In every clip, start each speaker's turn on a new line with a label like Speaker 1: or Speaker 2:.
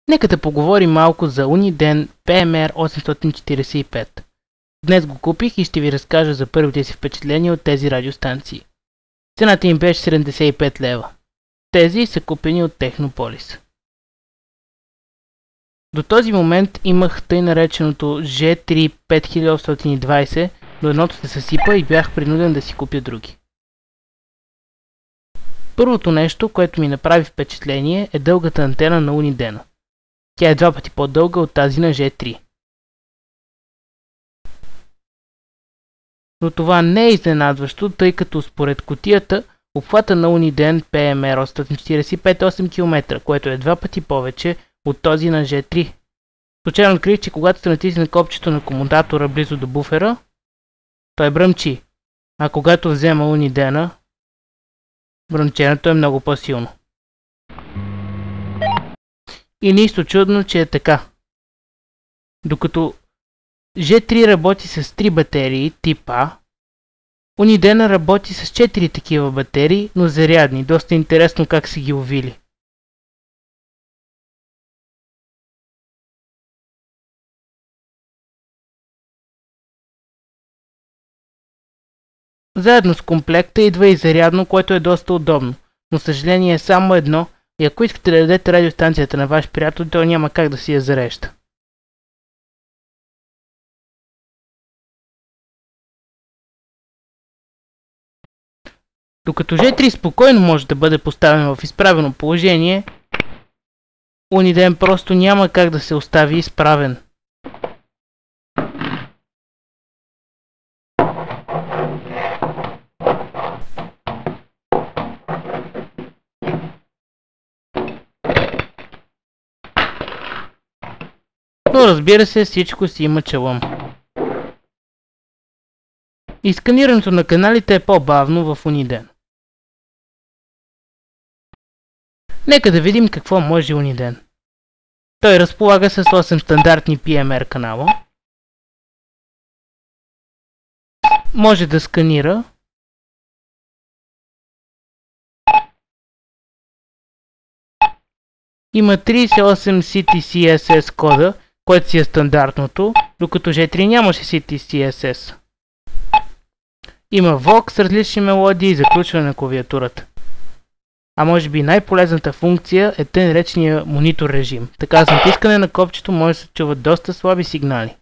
Speaker 1: Нека да поговорим малко за Uniden PMR 845. Днес го купих и ще ви разкажа за първите си впечатления от тези радиостанции. Цената им беше 75 лева. Тези са купени от Технополис. До този момент имах тъй нареченото G3 5820, но едното се съсипа и бях принуден да си купя други. Първото нещо, което ми направи впечатление, е дългата антена на Uniden. Тя е 2 пъти по-дълга от тази на G3. Но това не е изненадващо, тъй като според кутията, обхвата на Uniden PMR 845 е 8 км, което е 2 пъти повече от този на G3. Случайно открих, че когато се натисне копчето на комутатора близо до буфера, той бръмчи, а когато взема Uniden, бръмченето е много по-силно. И нищо чудно, че е така. Докато G3 работи с 3 батерии тип А, Uniden работи с 4 такива батерии, но зарядни. Доста интересно как са ги увили. Заедно с комплекта идва и зарядно, което е доста удобно, но съжаление е само едно и ако искате да дадете радиостанцията на ваш приятел, то няма как да си я зарежда. Докато G3 спокойно може да бъде поставен в изправено положение, Uniden просто няма как да се остави изправен. Но разбира се, всичко си има челъм. И сканирането на каналите е по-бавно в Uniden. Нека да видим какво може Uniden. Той разполага с 8 стандартни PMR канала. Може да сканира. Има 38 CTCSS кода, което си е стандартното, докато G3 нямаше CTCSS. Има VOX с различни мелодии и заключване на клавиатурата. А може би най-полезната функция е тъй наречения монитор режим. Така с натискане на копчето може да се чуват доста слаби сигнали.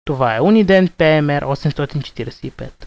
Speaker 1: Това е Uniden PMR 845.